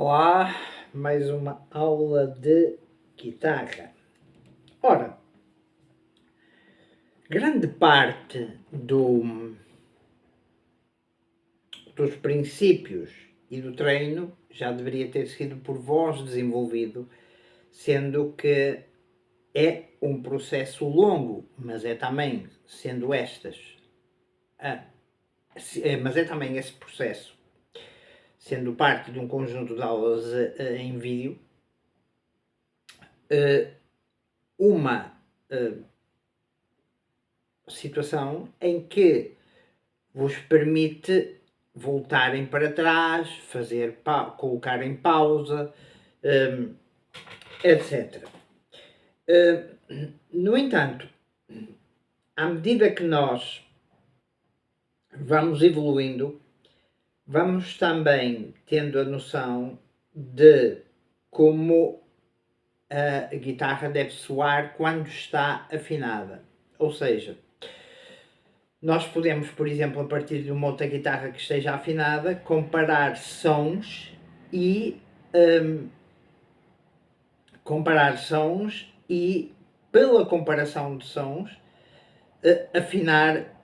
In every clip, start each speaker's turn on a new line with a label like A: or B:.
A: Olá, mais uma aula de guitarra. Ora, grande parte dos princípios e do treino já deveria ter sido por vós desenvolvido, sendo que é um processo longo, mas é também, sendo estas, mas é também esse processo, sendo parte de um conjunto de aulas em vídeo, uma situação em que vos permite voltarem para trás, colocar em pausa, etc. No entanto, à medida que nós vamos evoluindo, vamos também tendo a noção de como a guitarra deve soar quando está afinada. Ou seja, nós podemos, por exemplo, a partir de uma outra guitarra que esteja afinada, comparar sons e pela comparação de sons, afinar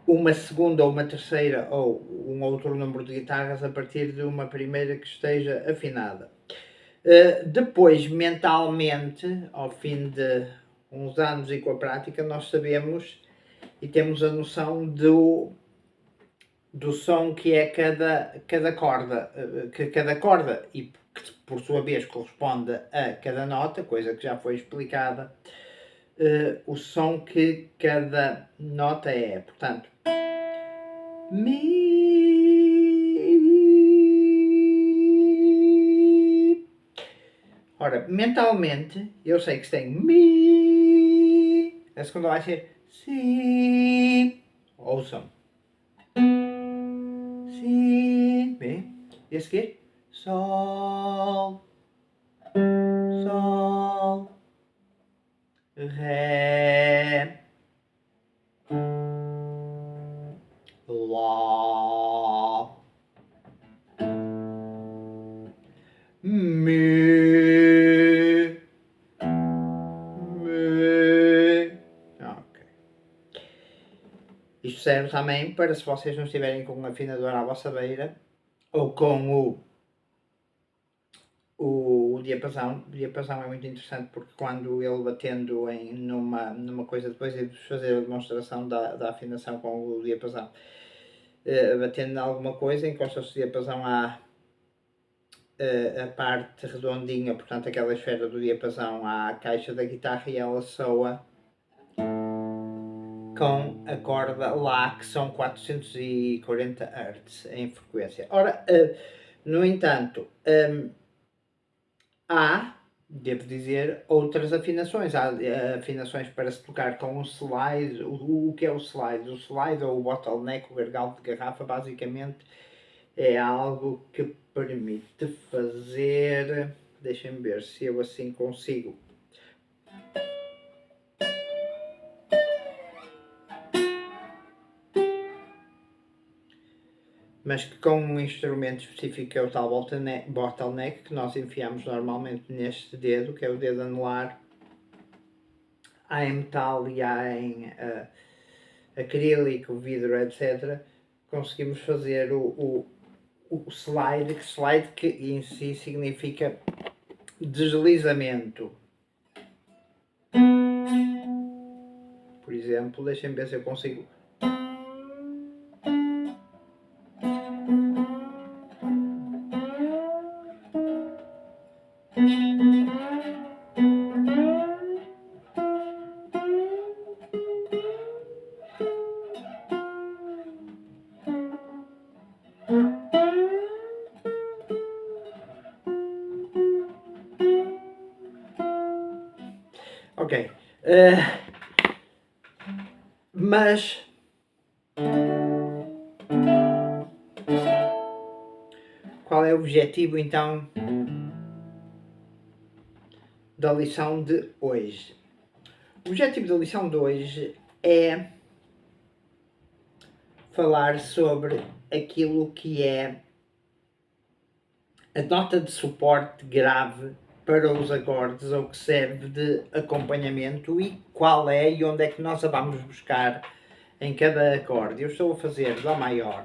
A: uma segunda ou uma terceira ou um outro número de guitarras a partir de uma primeira que esteja afinada. Depois, mentalmente, ao fim de uns anos e com a prática, nós sabemos e temos a noção do som que é cada corda, e que por sua vez corresponde a cada nota, coisa que já foi explicada, o som que cada nota é. Portanto, Mi. Ora, mentalmente, eu sei que se tem Mi, a segunda vai ser Si. Ouçam. Si. Bem, e a seguir? Sol. Sol. Ré. Lá. Mi. Mi. Ok. Isto serve também para se vocês não estiverem com um afinador à vossa beira ou com o diapasão. O diapasão é muito interessante porque quando ele batendo numa coisa, depois de fazer a demonstração da afinação com o diapasão, batendo em alguma coisa, encosta-se o diapasão à a parte redondinha, portanto aquela esfera do diapasão à caixa da guitarra e ela soa com a corda lá que são 440 Hz em frequência. Ora, no entanto, há, devo dizer, outras afinações. Há afinações para se tocar com um slide. O que é o slide? O slide ou o bottleneck, o gargalo de garrafa, basicamente é algo que permite fazer... Deixem-me ver se eu assim consigo. Mas que com um instrumento específico que é o tal bottleneck, que nós enfiamos normalmente neste dedo, que é o dedo anular. Há em metal e há em acrílico, vidro, etc. Conseguimos fazer o slide que em si significa deslizamento. Por exemplo, deixem-me ver se eu consigo. Ok. Mas qual é o objetivo então da lição de hoje? O objetivo da lição de hoje é falar sobre aquilo que é a nota de suporte grave para os acordes ou que serve de acompanhamento e qual é e onde é que nós a vamos buscar em cada acorde. Eu estou a fazer Dó maior.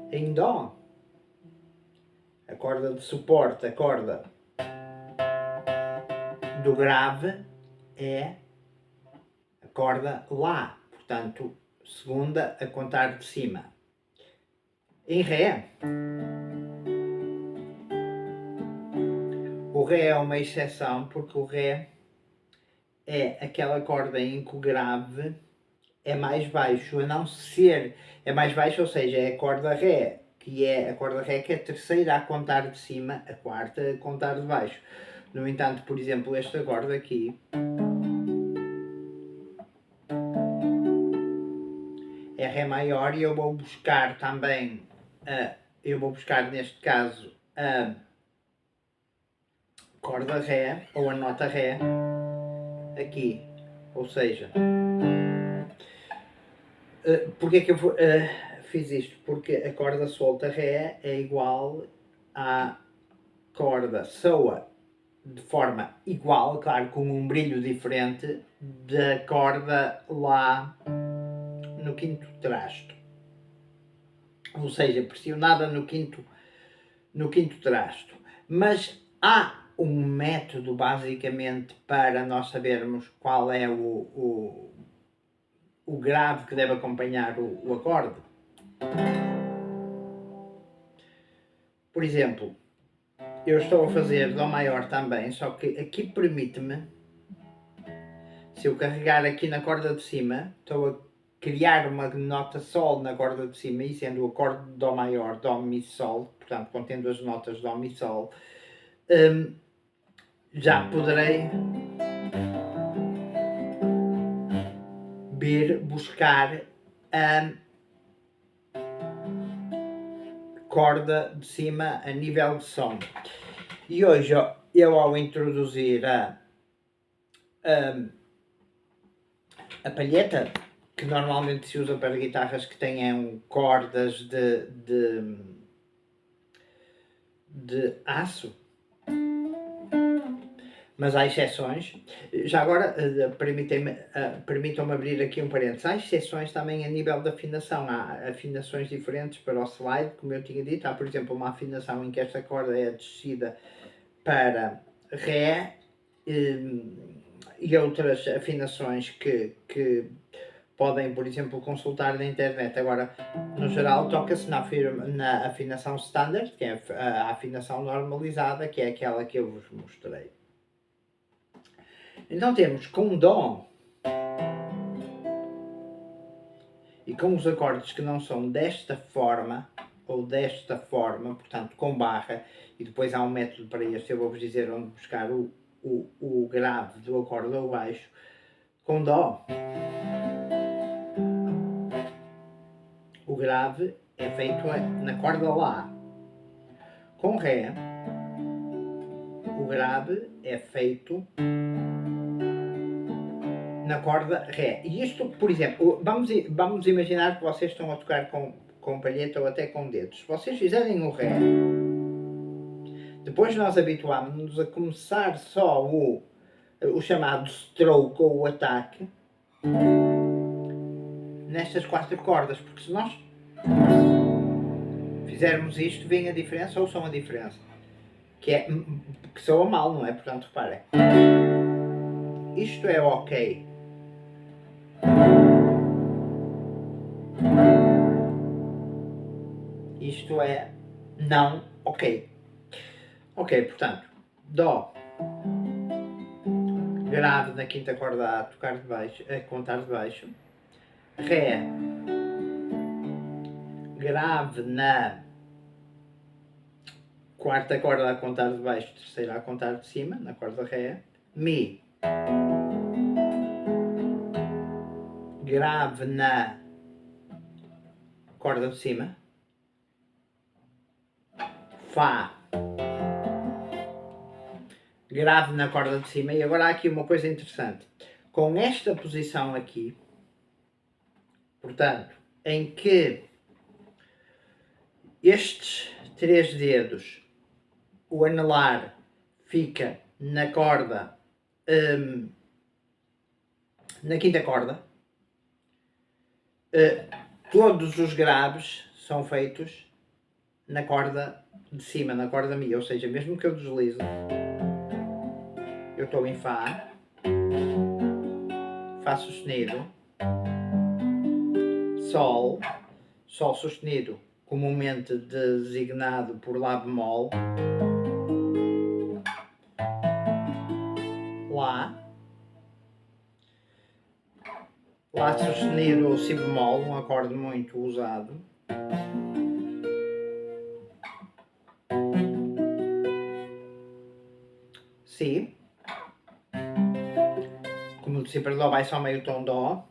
A: Em Dó. A corda de suporte, a corda do grave é a corda Lá. Portanto, segunda a contar de cima. Em Ré. O Ré é uma exceção porque o Ré é aquela corda em que o grave é mais baixo, a não ser, é mais baixo, ou seja, é a corda Ré, que é a corda Ré que é a terceira a contar de cima, a quarta a contar de baixo. No entanto, por exemplo, este acorde aqui é Ré maior e eu vou buscar também, eu vou buscar neste caso a corda Ré, ou a nota Ré, aqui, ou seja, porque é que eu fiz isto? Porque a corda solta Ré é igual à corda soa de forma igual, claro, com um brilho diferente da corda Lá no quinto trasto. Ou seja, pressionada no quinto trasto. Mas há um método, basicamente, para nós sabermos qual é o grave que deve acompanhar o acorde. Por exemplo, eu estou a fazer Dó maior também, só que aqui permite-me, se eu carregar aqui na corda de cima, estou a criar uma nota Sol na corda de cima, e sendo o acorde de Dó maior, Dó, Mi, Sol, portanto contendo as notas Dó, Mi, Sol, já poderei vir buscar a corda de cima a nível de som. E hoje eu, ao introduzir a palheta, que normalmente se usa para guitarras que tenham cordas de aço, mas há exceções. Já agora, permitam-me abrir aqui um parênteses. Há exceções também a nível de afinação. Há afinações diferentes para o slide, como eu tinha dito. Há, por exemplo, uma afinação em que esta corda é descida para Ré, e outras afinações que podem, por exemplo, consultar na internet. Agora, no geral, toca-se na afinação standard, que é a afinação normalizada, que é aquela que eu vos mostrei. Então temos com Dó e com os acordes que não são desta forma, ou desta forma, portanto com barra, e depois há um método para este, eu vou-vos dizer onde buscar o grave do acorde ou baixo. Com Dó, o grave é feito na corda Lá. Com Ré, o grave é feito na corda Ré. E isto, por exemplo, vamos imaginar que vocês estão a tocar com palheta ou até com dedos. Se vocês fizerem o Ré, depois nós habituámos-nos a começar só o chamado stroke ou o ataque nestas 4 cordas, porque se nós fizermos isto, vem a diferença, ouçam a diferença, que soa mal, não é? Portanto, reparem, isto é ok, isto é não ok. Ok, portanto, Dó, grave na quinta corda a tocar de baixo, a contar de baixo. Ré, grave na quarta corda a contar de baixo, terceira a contar de cima, na corda Ré. Mi, grave na corda de cima. Fá, grave na corda de cima. E agora há aqui uma coisa interessante. Com esta posição aqui, portanto, em que estes 3 dedos, o anelar fica na corda, na quinta corda. Todos os graves são feitos na corda de cima, na corda Mi, ou seja, mesmo que eu deslize, eu estou em Fá, Fá sustenido, Sol, Sol sustenido, comumente designado por Lá bemol, Lá, Lá sustenido ou Si bemol, um acorde muito usado, Si, como de Si para Dó vai só meio tom Dó,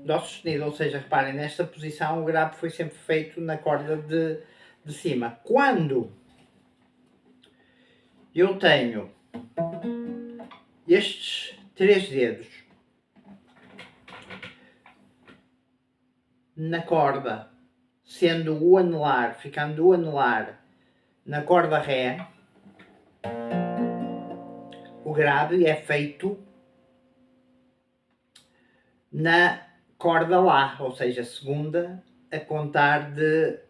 A: Dó sustenido, ou seja, reparem, nesta posição o grave foi sempre feito na corda de cima. Quando eu tenho estes 3 dedos na corda, sendo o anelar, ficando o anelar na corda Ré, o grave é feito na corda Lá, ou seja, segunda a contar de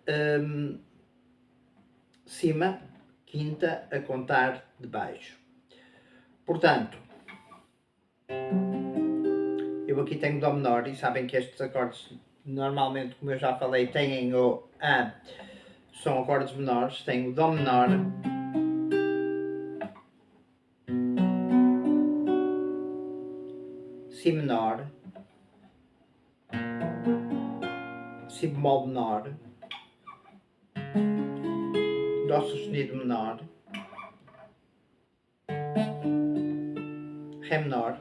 A: cima, quinta a contar de baixo. Portanto, eu aqui tenho Dó menor e sabem que estes acordes normalmente, como eu já falei, têm o A, são acordes menores, tenho Dó menor, Si menor, Si bemol menor, Dó sustenido menor, Ré menor,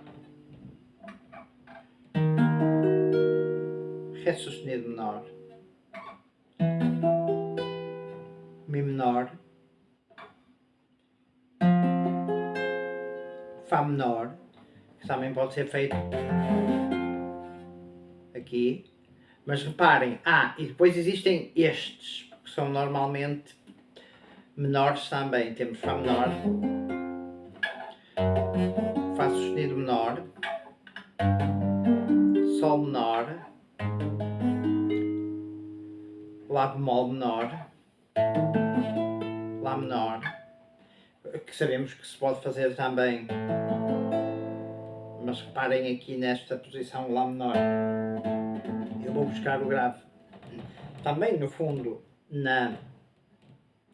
A: Ré sustenido menor, Mi menor, Fá menor, que também pode ser feito aqui, mas reparem, e depois existem estes, que são normalmente menores também, temos Fá menor, Fá sustenido menor, Sol menor, Lá bemol menor, Lá menor, que sabemos que se pode fazer também, mas reparem aqui nesta posição Lá menor, eu vou buscar o grave também no fundo na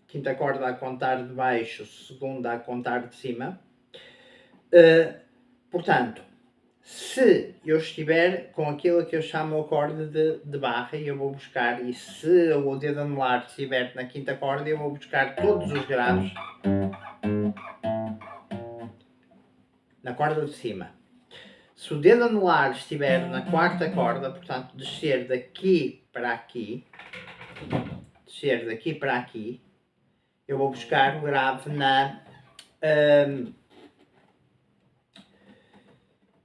A: quinta corda a contar de baixo, segunda a contar de cima. Portanto, se eu estiver com aquilo que eu chamo o acorde de barra, eu vou buscar, e se o dedo anelar estiver na quinta corda, eu vou buscar todos os graves na corda de cima. Se o dedo anelar estiver na quarta corda, portanto, descer daqui para aqui, eu vou buscar o grave na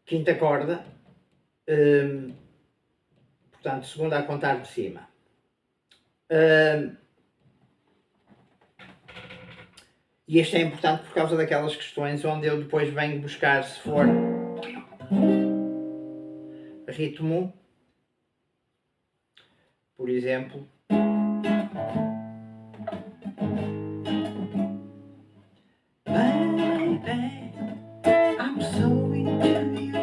A: quinta corda, portanto, segunda a contar de cima. E este é importante por causa daquelas questões onde eu depois venho buscar, se for ritmo, por exemplo, baby, I'm so into you.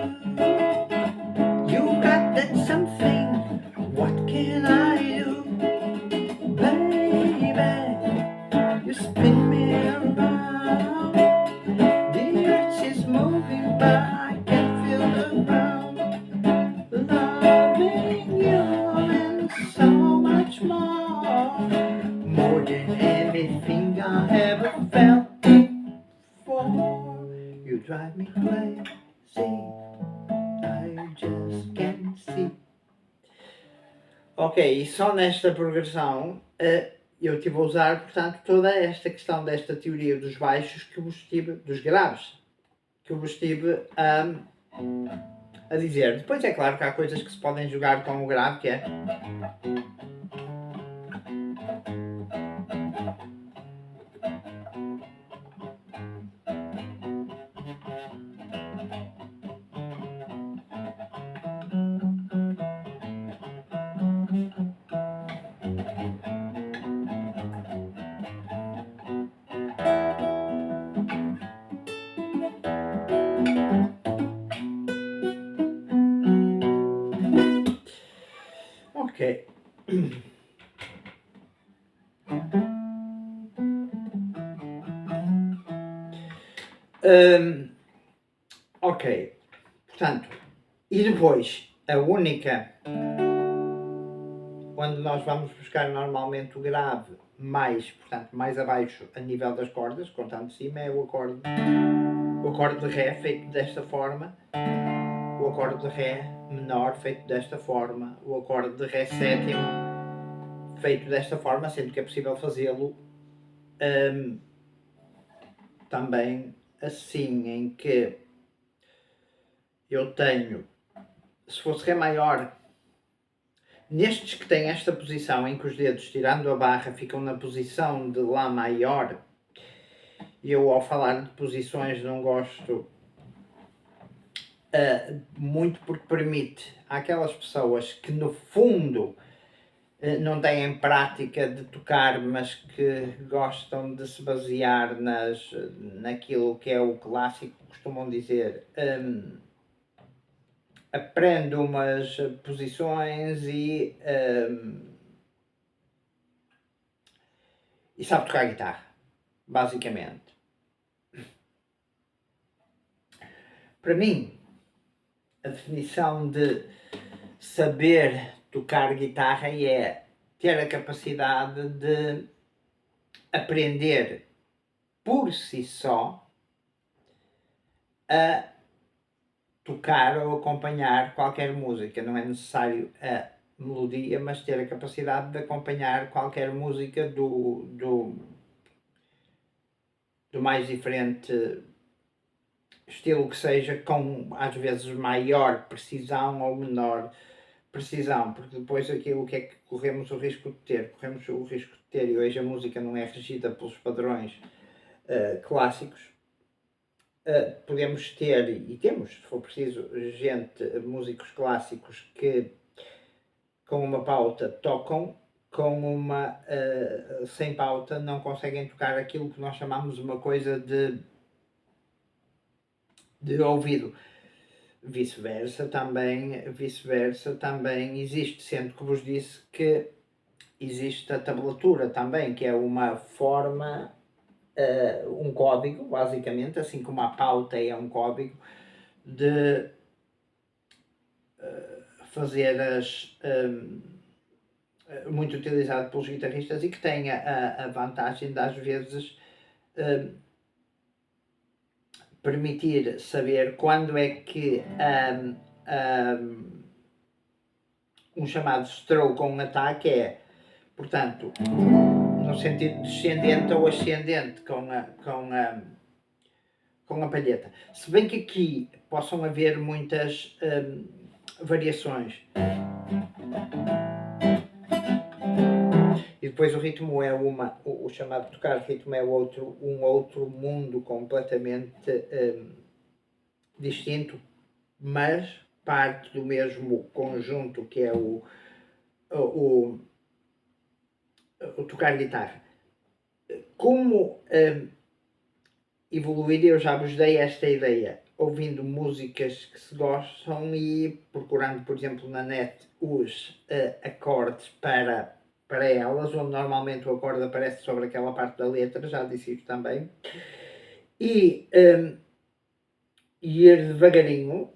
A: You got that something. What can I do, baby? You spin me around. The earth is moving, but I can feel the ground. Loving you and so much more than anything I ever felt before. You drive me crazy, I just can't see. Ok, e só nesta progressão eu estive a usar, portanto, toda esta questão desta teoria dos baixos que vos tive, dos graves, que eu vos estive a a dizer. Depois é claro que há coisas que se podem jogar com o grave, que é. Ok. Ok. Portanto, e depois, a única quando nós vamos buscar normalmente o grave mais, portanto, mais abaixo a nível das cordas, contando de cima, é o acorde de Ré feito desta forma, o acorde de Ré menor feito desta forma, o acorde de Ré sétimo feito desta forma, sendo que é possível fazê-lo também assim, em que eu tenho, se fosse Ré maior, nestes que têm esta posição em que os dedos, tirando a barra, ficam na posição de Lá maior, eu ao falar de posições não gosto muito porque permite àquelas pessoas que no fundo não têm prática de tocar, mas que gostam de se basear naquilo que é o clássico, costumam dizer, aprende umas posições e sabe tocar guitarra, basicamente. Para mim, a definição de saber tocar guitarra é ter a capacidade de aprender por si só a tocar ou acompanhar qualquer música. Não é necessário a melodia, mas ter a capacidade de acompanhar qualquer música do mais diferente estilo que seja, com às vezes maior precisão ou menor precisão, porque depois aquilo que é que corremos o risco de ter? Corremos o risco de ter, e hoje a música não é regida pelos padrões clássicos, podemos ter, e temos, se for preciso, músicos clássicos que com uma pauta tocam, com uma sem pauta não conseguem tocar aquilo que nós chamamos uma coisa de ouvido. Vice-versa também existe, sendo que vos disse que existe a tablatura também, que é uma forma, um código, basicamente, assim como a pauta é um código, de fazer muito utilizado pelos guitarristas e que tem a vantagem de às vezes permitir saber quando é que um chamado stroke ou um ataque é, portanto, no sentido descendente ou ascendente com a palheta. Se bem que aqui possam haver muitas variações. E depois o ritmo é o chamado tocar ritmo é um outro mundo completamente distinto, mas parte do mesmo conjunto que é o tocar guitarra. Como evoluir, eu já vos dei esta ideia, ouvindo músicas que se gostam e procurando, por exemplo, na net os acordes para elas, onde normalmente o acorde aparece sobre aquela parte da letra, já disse isso também, e ir devagarinho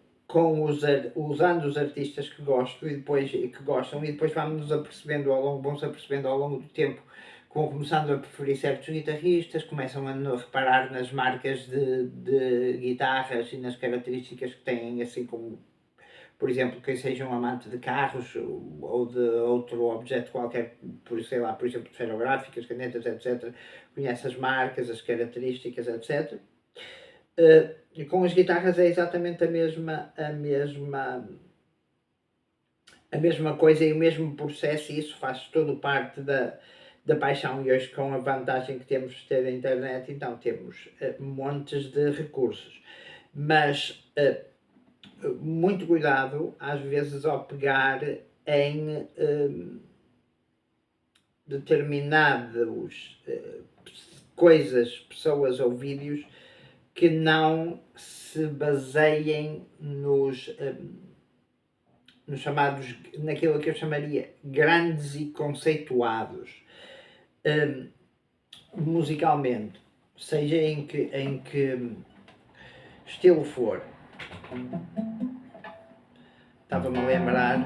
A: usando os artistas que gosto e que gostam, e depois vamos-nos apercebendo vão-se apercebendo ao longo do tempo que vão começando a preferir certos guitarristas, começam a reparar nas marcas de guitarras e nas características que têm, assim como, por exemplo, quem seja um amante de carros ou de outro objeto qualquer, por exemplo, esferográficas, canetas, etc., conhece as marcas, as características, etc. E com as guitarras é exatamente a mesma coisa e o mesmo processo, e isso faz todo parte da paixão. E hoje, com a vantagem que temos de ter a internet, então temos montes de recursos. Mas muito cuidado, às vezes, ao pegar em determinadas coisas, pessoas ou vídeos que não se baseiem nos chamados, naquilo que eu chamaria grandes e conceituados musicalmente, seja em que estilo for. Estava-me a lembrar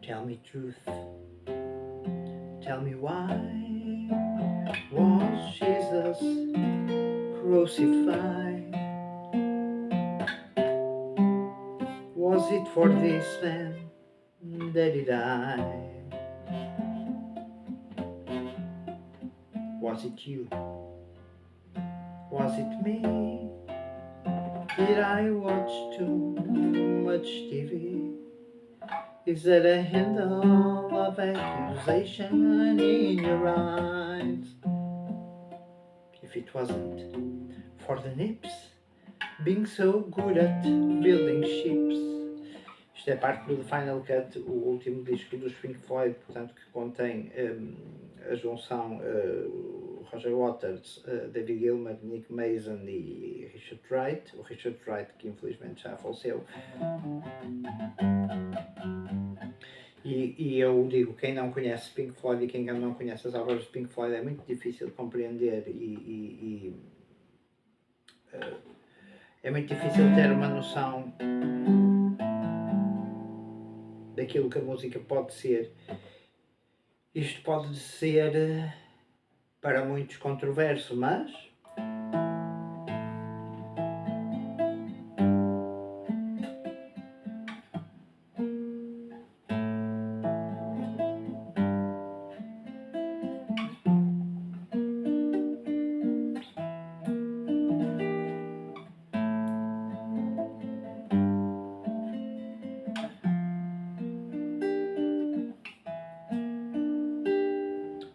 A: Tell me truth, tell me why was Jesus crucified? Was it for this man that he died? Was it you? Was it me? Did I watch too much TV? Is that a handle of accusation in your eyes? If it wasn't for the nips, being so good at building ships. Isto é parte do Final Cut, o último disco dos Pink Floyd, portanto, que contém a junção Roger Waters, David Gilmour, Nick Mason e Richard Wright. O Richard Wright, que infelizmente já faleceu. E eu digo, quem não conhece Pink Floyd e quem não conhece as obras de Pink Floyd, é muito difícil de compreender é muito difícil ter uma noção daquilo que a música pode ser. Isto pode ser para muitos controverso, mas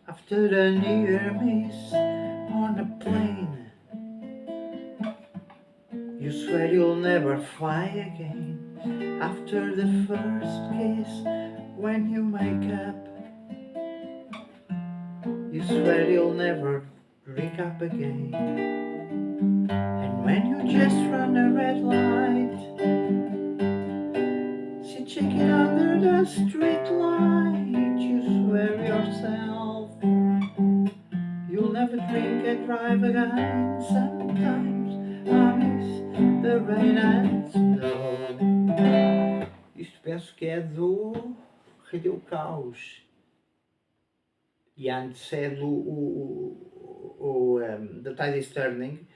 A: after a near miss on a plane, you swear you'll never fly again. After the first kiss, when you make up, you swear you'll never drink up again. And when you just run a red light, sit shaking under the street light, you swear yourself you'll never drink and drive again. Sometimes I miss the rain and snow. Isto penso que é do Radio Caos. E antecede The Tide is Turning,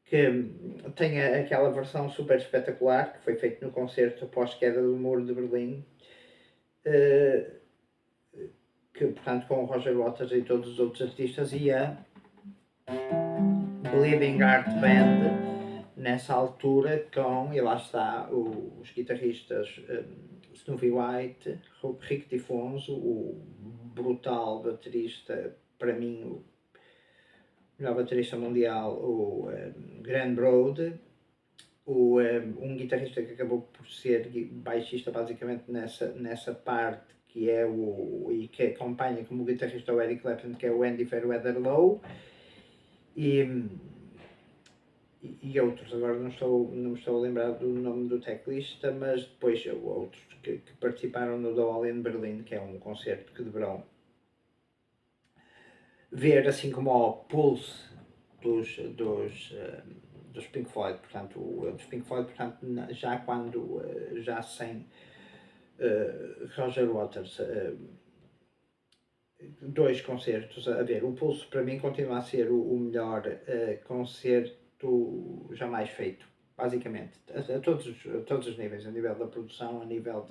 A: que tem aquela versão super espetacular que foi feita no concerto após queda do Muro de Berlim, que portanto com o Roger Waters e todos os outros artistas, e a Bleeding Heart Band nessa altura com, e lá está, os guitarristas Snoopy White, Rick Difonso, o brutal baterista, para mim o melhor baterista mundial, o Graham Broad, um guitarrista que acabou por ser baixista basicamente nessa parte, que é e que acompanha como guitarrista o Eric Clapton, que é o Andy Fairweather Lowe, e outros, agora não me estou a lembrar do nome do teclista, mas depois outros que participaram no The All in Berlin, que é um concerto que deverão ver, assim como o Pulse dos Pink Floyd, portanto, dos Pink Floyd, portanto, já sem Roger Waters, dois concertos a ver. O Pulse para mim continua a ser o melhor concerto jamais feito, basicamente, a todos os níveis, a nível da produção, a nível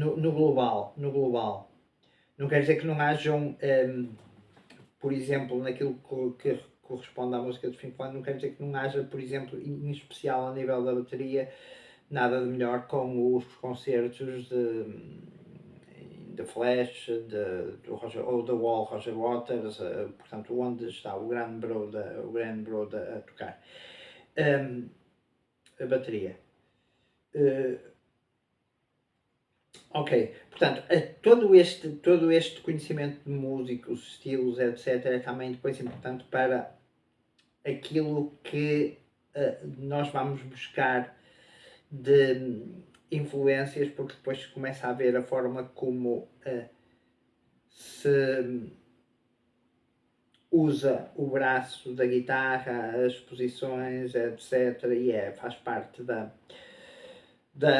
A: no global. Não quer dizer que não hajam, por exemplo, naquilo que corresponde à música dos Pink Floyd, não quer dizer que não haja, por exemplo, em especial a nível da bateria, nada de melhor com os concertos de Flash, do Roger, ou da Wall, Roger Waters, portanto, onde está o grande Broad a tocar a bateria. Ok, portanto, todo este conhecimento de músicos, estilos, etc., é também depois importante para aquilo que nós vamos buscar de influências, porque depois começa a ver a forma como se usa o braço da guitarra, as posições, etc., e faz parte da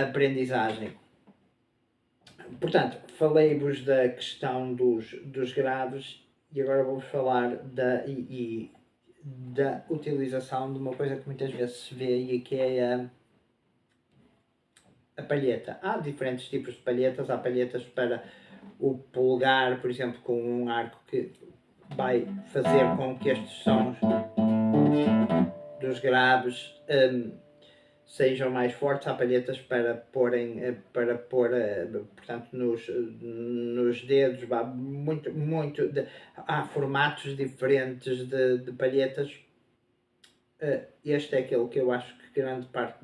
A: aprendizagem. Portanto, falei-vos da questão dos graves e agora vou-vos falar da utilização de uma coisa que muitas vezes se vê e que é a palheta. Há diferentes tipos de palhetas. Há palhetas para o polegar, por exemplo, com um arco que vai fazer com que estes sons dos graves sejam mais fortes. Há palhetas para pôr, portanto, nos dedos. Há formatos diferentes de palhetas. Este é aquele que eu acho que grande parte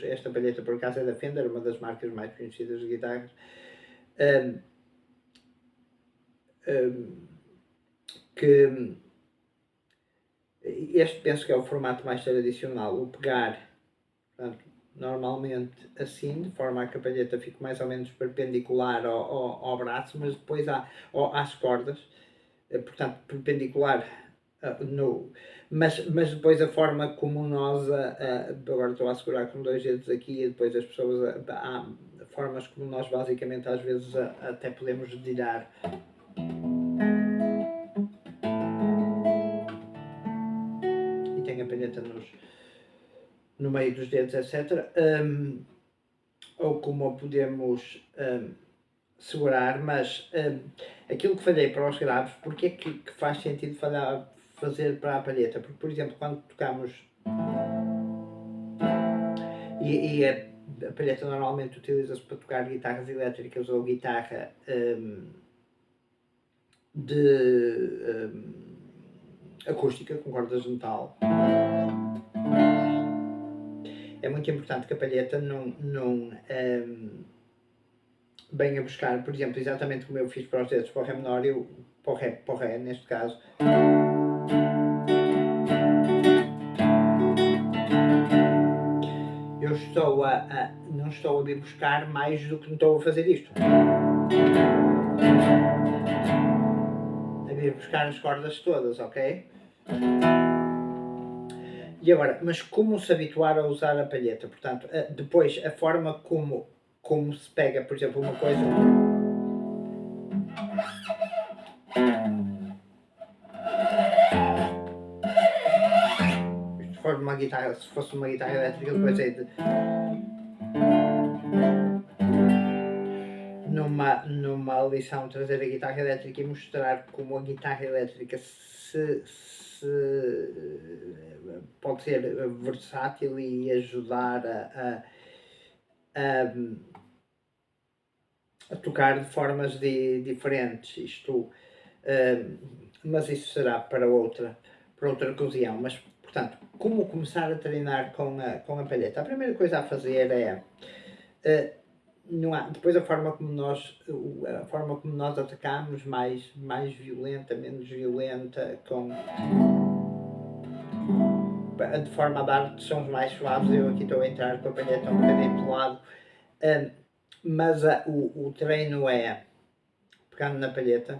A: esta palheta, por acaso, é da Fender, uma das marcas mais conhecidas de guitarras. Que este penso que é o formato mais tradicional, o pegar, portanto, normalmente assim, de forma a que a palheta fique mais ou menos perpendicular ao braço, mas depois às cordas, portanto, perpendicular mas depois a forma como nós, agora estou a segurar com 2 dedos aqui e depois as pessoas, há formas como nós basicamente às vezes até podemos dedilhar. E tem a palheta no meio dos dedos, etc. Ou como podemos segurar, mas aquilo que falhei para os graves, porque é que faz sentido fazer para a palheta? Porque, por exemplo, quando tocamos e a palheta normalmente utiliza-se para tocar guitarras elétricas ou guitarra acústica com cordas de metal. É muito importante que a palheta não venha buscar, por exemplo, exatamente como eu fiz para os dedos, para o Ré menor, para o Ré neste caso. Eu não estou a vir buscar mais do que não estou a fazer isto. A vir buscar as cordas todas, ok? E agora, mas como se habituar a usar a palheta? Portanto, depois a forma como se pega, por exemplo, uma coisa. Se fosse uma guitarra elétrica, depois é de. Numa lição, trazer a guitarra elétrica e mostrar como a guitarra elétrica pode ser versátil e ajudar a tocar de formas diferentes. Mas isso será para outra ocasião. Mas, portanto, como começar a treinar com a palheta? A primeira coisa a fazer é depois a forma como nós atacamos, mais violenta, menos violenta, de forma a dar sons mais suaves. Eu aqui estou a entrar com a palheta um bocadinho de lado, mas o treino é pegando na palheta.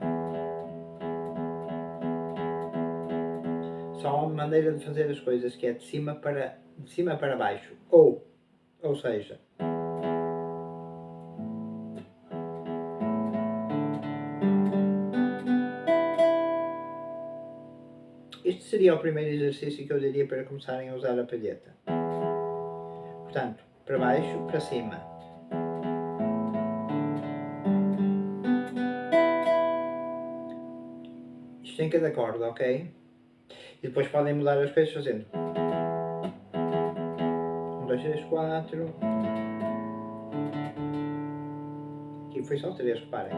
A: Só há uma maneira de fazer as coisas, que é de cima para baixo, ou seja, este seria o primeiro exercício que eu diria para começarem a usar a palheta. Portanto, para baixo, para cima. Isto em cada corda, ok? E depois podem mudar as coisas fazendo 1, 2, 3, 4. Aqui foi só 3, reparem.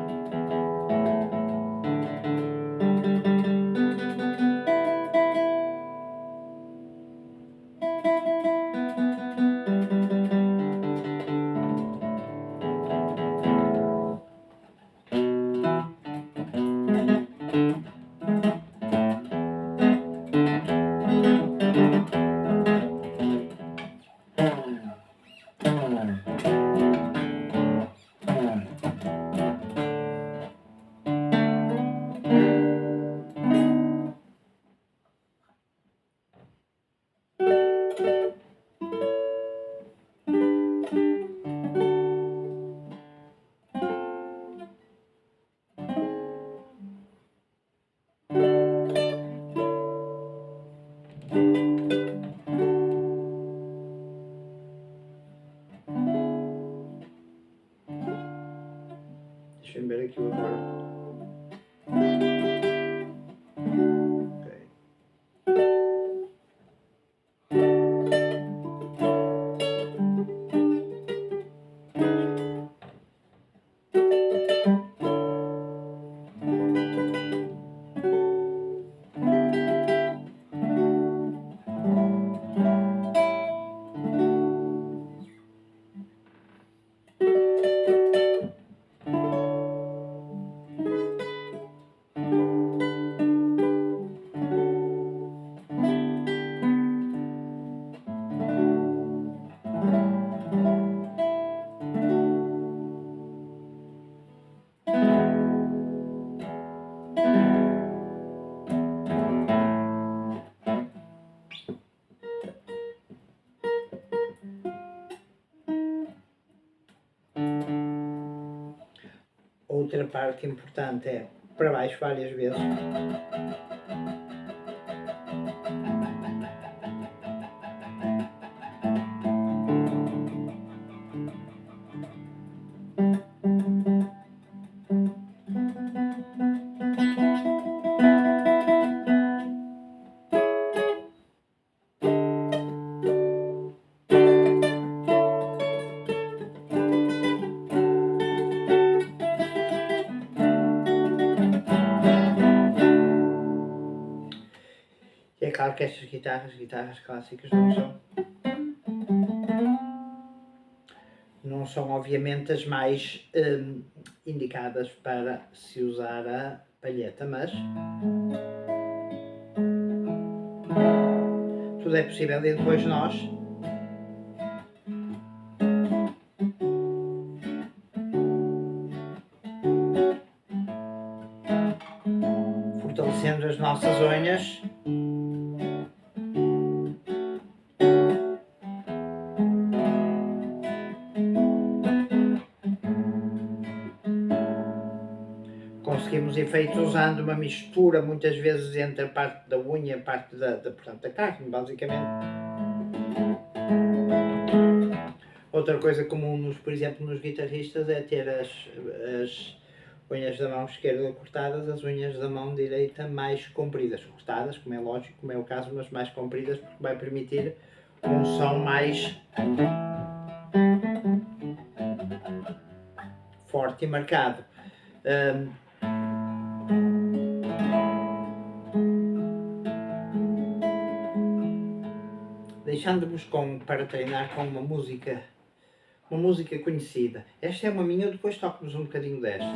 A: Deixa-me ver aqui o acorde. Outra parte importante é para baixo várias vezes. E é claro que estas guitarras clássicas não são obviamente as mais indicadas para se usar a palheta, mas tudo é possível e depois nós fortalecendo as nossas unhas. Conseguimos efeitos usando uma mistura muitas vezes entre a parte da unha e a parte portanto, da carne, basicamente. Outra coisa comum, por exemplo, nos guitarristas é ter as unhas da mão esquerda cortadas, as unhas da mão direita mais compridas. Cortadas, como é lógico, como é o caso, mas mais compridas, porque vai permitir um som mais forte e marcado. Deixando-vos para treinar com uma música conhecida. Esta é uma minha, eu depois toco-vos um bocadinho desta.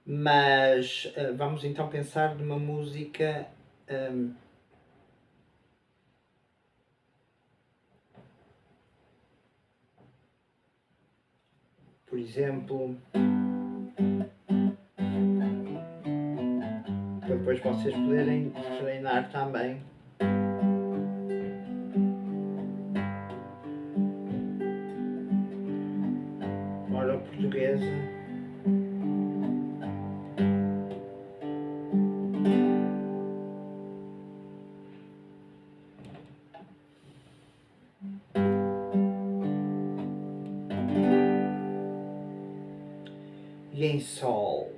A: Mas vamos então pensar numa música por exemplo, para depois vocês poderem treinar também. Ora, portuguesa. e em sol.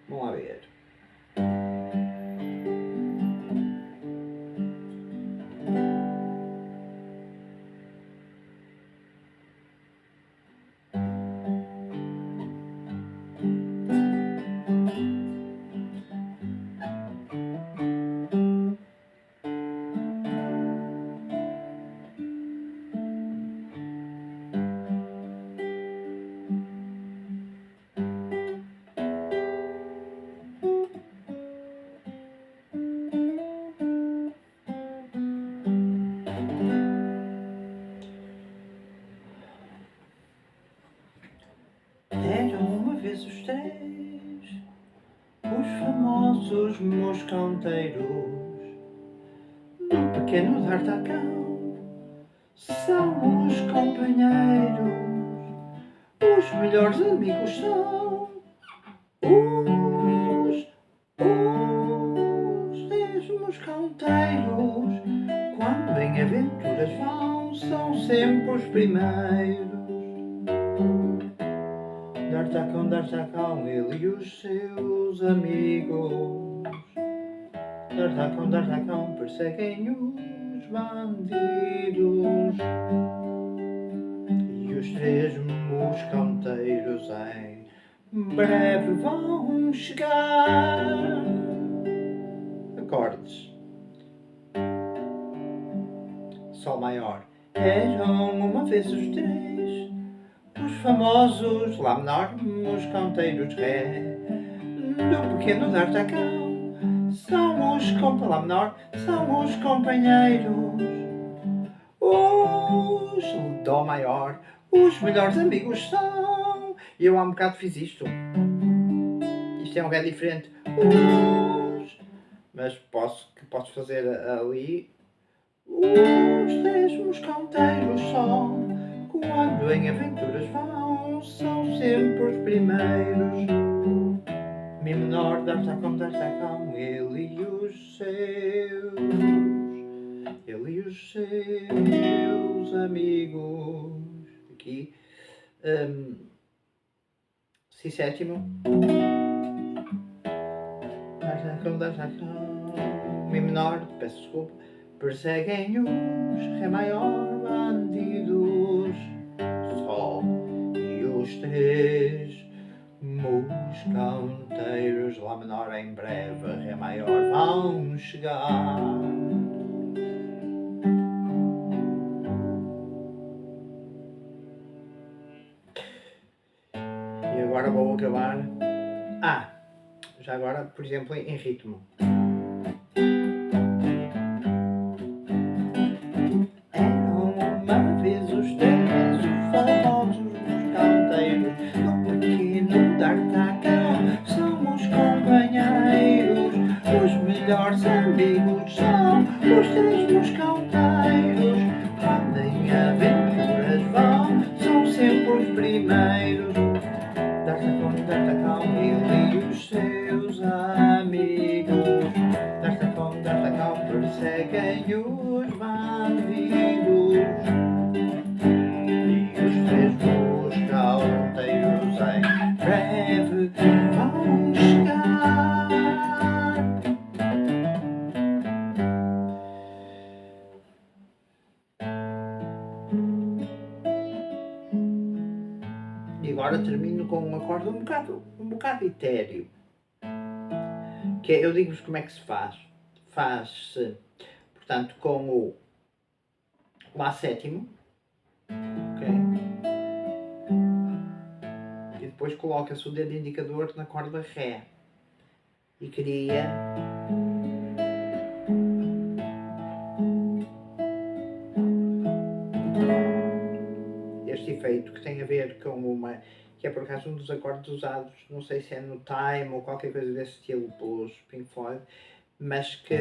A: Vamos lá ver. Eram uma vez os três, os famosos moscanteiros do pequeno D'Artagnan. São os companheiros, os melhores amigos são os 10 moscanteiros. Quando em aventuras vão, são sempre os primeiros. D'Artagnan, D'Artagnan, ele e os seus amigos. D'Artagnan, D'Artagnan, perseguem os bandidos. E os 3 moscanteiros em breve vão chegar. Acordes. Sol maior. Eram uma vez os 3, os famosos Lá menor, moscanteiros Ré, do pequeno D'Artagnan. São os Lá menor, são os companheiros, os Dó maior, os melhores amigos são. E eu há um bocado fiz isto. Isto é um Ré diferente. Mas posso fazer ali. Os 10 moscanteiros são, quando em aventuras vão, são sempre os primeiros. Mi menor, D'Artagnan, D'Artagnan, ele e os seus amigos. Aqui, Si sétimo. D'Artagnan, D'Artagnan, Mi menor, peço desculpa. Perseguem os Ré maior bandidos, Sol e os 3 moscanteiros, Lá menor em breve, Ré maior vão chegar. E agora vou acabar. Já agora, por exemplo, em ritmo. Melhores amigos são os 3 moscanteiros. Quando em aventuras vão, são sempre os primeiros. D'Artagnan, D'Artagnan, ele e os seus amigos. D'Artagnan, D'Artagnan, perseguem os bandidos. E os 3 moscanteiros em breve vão chegar. E agora termino com um acorde um bocado etéreo. Que é, eu digo-vos como é que se faz. Faz-se, portanto, com o Lá sétimo. Ok? E depois coloca-se o dedo indicador na corda Ré. E cria este efeito que tem a ver com uma, que é por acaso um dos acordes usados, não sei se é no Time ou qualquer coisa desse estilo pelos Pink Floyd, mas que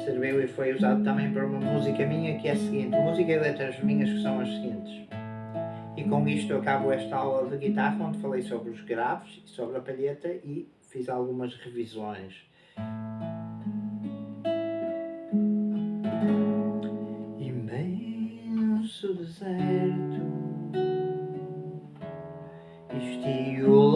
A: serviu e foi usado também para uma música minha, que é a seguinte, música e letras minhas, que são as seguintes. E com isto eu acabo esta aula de guitarra, onde falei sobre os graves e sobre a palheta e fiz algumas revisões. Imenso deserto, estio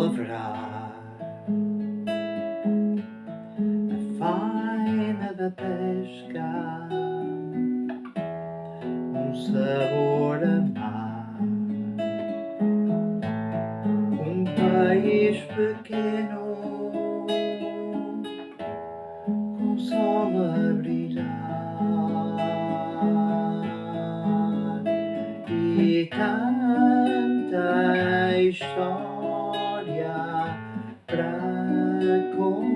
A: sabor amar. Um país pequeno com sol a brilhar e tanta história para contar.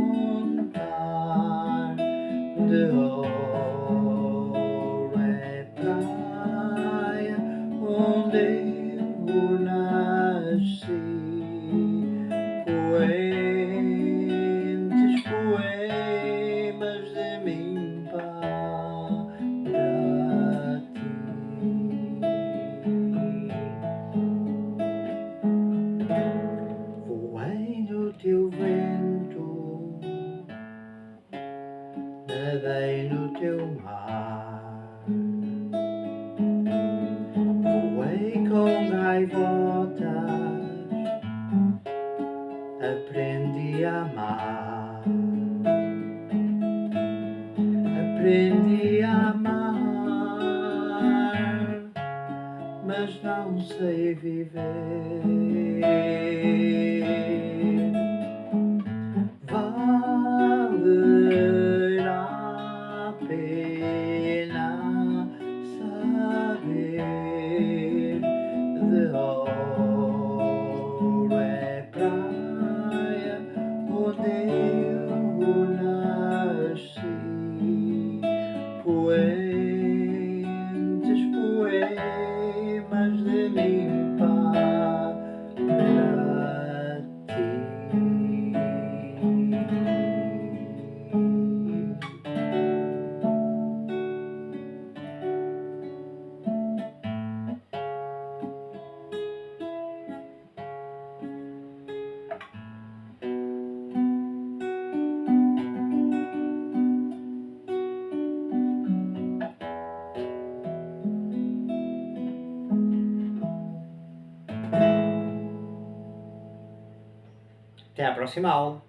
A: De ouro é praia onde eu nasci, poentes poemas de mim para ti. Voei no teu vento, nadei no teu mar, voei com gaivotas, aprendi a amar, aprendi a amar, mas não sei viver. Valerá a pena saber de ouro é praia onde eu nasci, poentes poemas de mim para ti. Até à próxima aula.